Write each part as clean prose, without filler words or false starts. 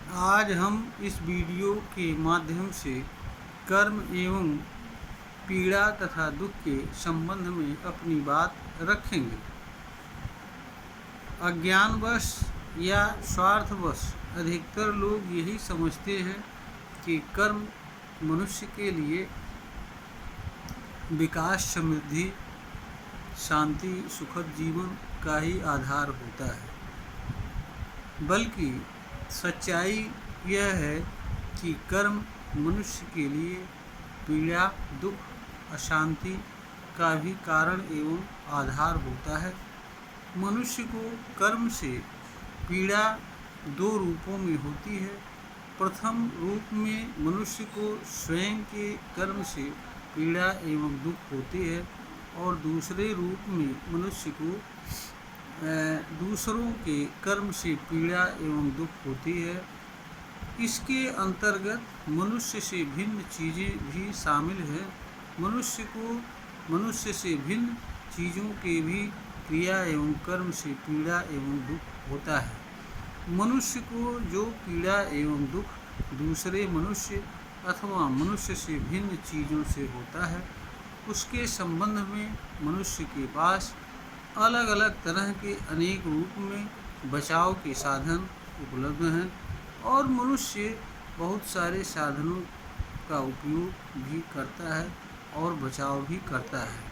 आज हम इस वीडियो के माध्यम से कर्म एवं पीड़ा तथा दुख के संबंध में अपनी बात रखेंगे। अज्ञानवश या स्वार्थवश अधिकतर लोग यही समझते हैं कि कर्म मनुष्य के लिए विकास, समृद्धि, शांति, सुखद जीवन का ही आधार होता है। बल्कि सच्चाई यह है कि कर्म मनुष्य के लिए पीड़ा, दुख, अशांति का भी कारण एवं आधार होता है। मनुष्य को कर्म से पीड़ा दो रूपों में होती है। प्रथम रूप में मनुष्य को स्वयं के कर्म से पीड़ा एवं दुख होती है और दूसरे रूप में मनुष्य को दूसरों के कर्म से पीड़ा एवं दुख होती है। इसके अंतर्गत मनुष्य से भिन्न चीज़ें भी शामिल हैं। मनुष्य को मनुष्य से भिन्न चीज़ों के भी क्रिया एवं कर्म से पीड़ा एवं दुख होता है। मनुष्य को जो पीड़ा एवं दुख दूसरे मनुष्य अथवा मनुष्य से भिन्न चीज़ों से होता है, उसके संबंध में मनुष्य के पास अलग अलग तरह के अनेक रूप में बचाव के साधन उपलब्ध हैं और मनुष्य बहुत सारे साधनों का उपयोग भी करता है और बचाव भी करता है।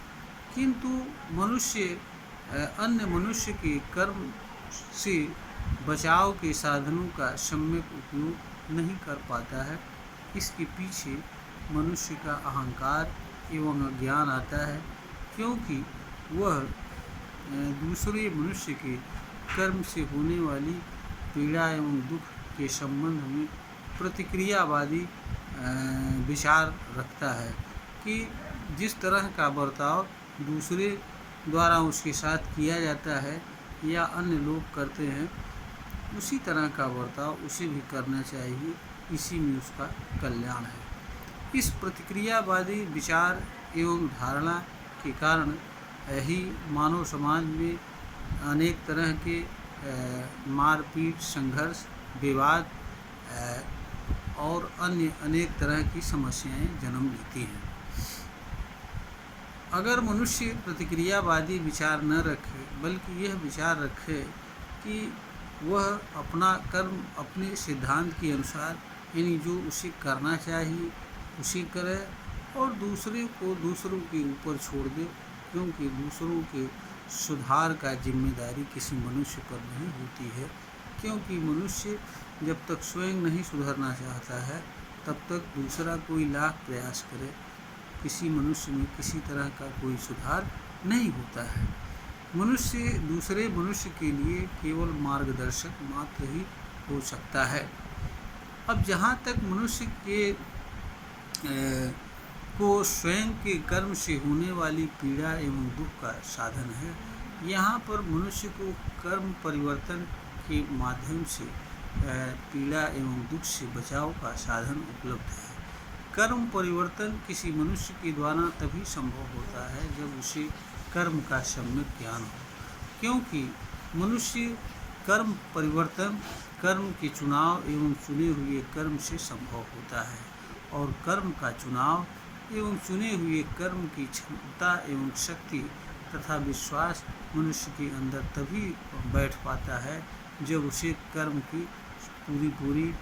किंतु मनुष्य अन्य मनुष्य के कर्म से बचाव के साधनों का सम्यक उपयोग नहीं कर पाता है। इसके पीछे मनुष्य का अहंकार एवं अज्ञान आता है, क्योंकि वह दूसरे मनुष्य के कर्म से होने वाली पीड़ा एवं दुख के संबंध में प्रतिक्रियावादी विचार रखता है कि जिस तरह का बर्ताव दूसरे द्वारा उसके साथ किया जाता है या अन्य लोग करते हैं, उसी तरह का बर्ताव उसे भी करना चाहिए। इसी में उसका कल्याण है। इस प्रतिक्रियावादी विचार एवं धारणा के कारण ही मानव समाज में अनेक तरह के मारपीट, संघर्ष, विवाद और अन्य अनेक तरह की समस्याएं जन्म लेती हैं। अगर मनुष्य प्रतिक्रियावादी विचार न रखे, बल्कि यह विचार रखे कि वह अपना कर्म अपने सिद्धांत के अनुसार, यानी जो उसे करना चाहिए उसे करे और दूसरे को दूसरों के ऊपर छोड़ दे, क्योंकि दूसरों के सुधार का जिम्मेदारी किसी मनुष्य पर नहीं होती है। क्योंकि मनुष्य जब तक स्वयं नहीं सुधरना चाहता है, तब तक दूसरा कोई लाख प्रयास करे, किसी मनुष्य में किसी तरह का कोई सुधार नहीं होता है। मनुष्य दूसरे मनुष्य के लिए केवल मार्गदर्शक मात्र ही हो सकता है। अब जहाँ तक मनुष्य के को स्वयं के कर्म से होने वाली पीड़ा एवं दुख का साधन है, यहाँ पर मनुष्य को कर्म परिवर्तन के माध्यम से पीड़ा एवं दुख से बचाव का साधन उपलब्ध है। कर्म परिवर्तन किसी मनुष्य के द्वारा तभी संभव होता है जब उसे कर्म का सम्यक ज्ञान हो, क्योंकि मनुष्य कर्म परिवर्तन कर्म के चुनाव एवं चुने हुए कर्म से संभव होता है और कर्म का चुनाव एवं चुने हुए कर्म की क्षमता एवं शक्ति तथा विश्वास मनुष्य के अंदर तभी बैठ पाता है जब उसे कर्म की पूरी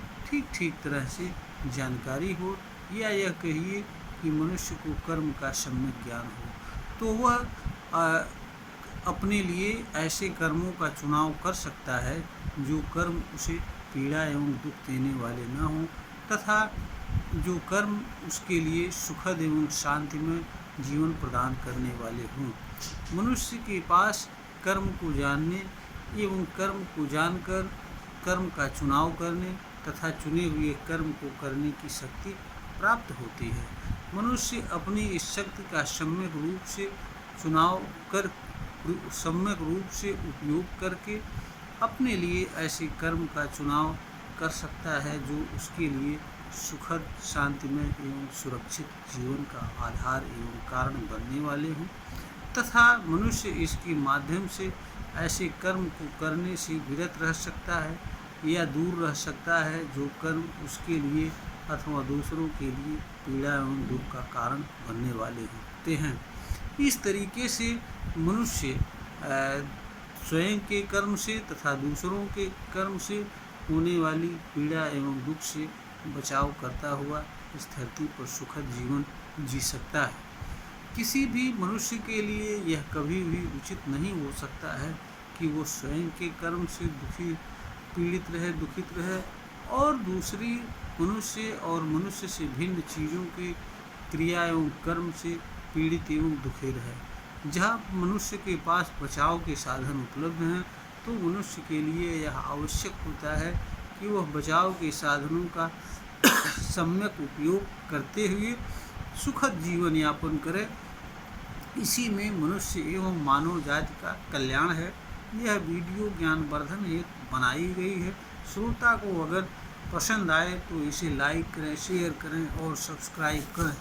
ठीक तरह से जानकारी हो, या यह कहिए कि मनुष्य को कर्म का सम्यक ज्ञान हो, तो वह अपने लिए ऐसे कर्मों का चुनाव कर सकता है जो कर्म उसे पीड़ा एवं दुख देने वाले न हों तथा जो कर्म उसके लिए सुखद एवं शांतिमय जीवन प्रदान करने वाले हों। मनुष्य के पास कर्म को जानने एवं कर्म को जानकर कर्म का चुनाव करने तथा चुने हुए कर्म को करने की शक्ति प्राप्त होती है। मनुष्य अपनी इस शक्ति का सम्यक रूप से चुनाव कर सम्यक रूप से उपयोग करके अपने लिए ऐसे कर्म का चुनाव कर सकता है जो उसके लिए सुखद, शांतिमय एवं सुरक्षित जीवन का आधार एवं कारण बनने वाले हों तथा मनुष्य इसके माध्यम से ऐसे कर्म को करने से विरत रह सकता है या दूर रह सकता है जो कर्म उसके लिए अथवा दूसरों के लिए पीड़ा एवं दुख का कारण बनने वाले होते हैं। इस तरीके से मनुष्य स्वयं के कर्म से तथा दूसरों के कर्म से होने वाली पीड़ा एवं दुख से बचाव करता हुआ इस धरती पर सुखद जीवन जी सकता है। किसी भी मनुष्य के लिए यह कभी भी उचित नहीं हो सकता है कि वो स्वयं के कर्म से पीड़ित रहे, दुखित रहे और दूसरी मनुष्य और मनुष्य से भिन्न चीज़ों के क्रिया एवं कर्म से पीड़ित एवं दुखी रहे। जहाँ मनुष्य के पास बचाव के साधन उपलब्ध हैं तो मनुष्य के लिए यह आवश्यक होता है कि वह बचाव के साधनों का सम्यक उपयोग करते हुए सुखद जीवन यापन करे। इसी में मनुष्य एवं मानव जाति का कल्याण है। यह वीडियो ज्ञानवर्धन हेतु बनाई गई है। श्रोता को अगर पसंद आए तो इसे लाइक करें, शेयर करें और सब्सक्राइब करें।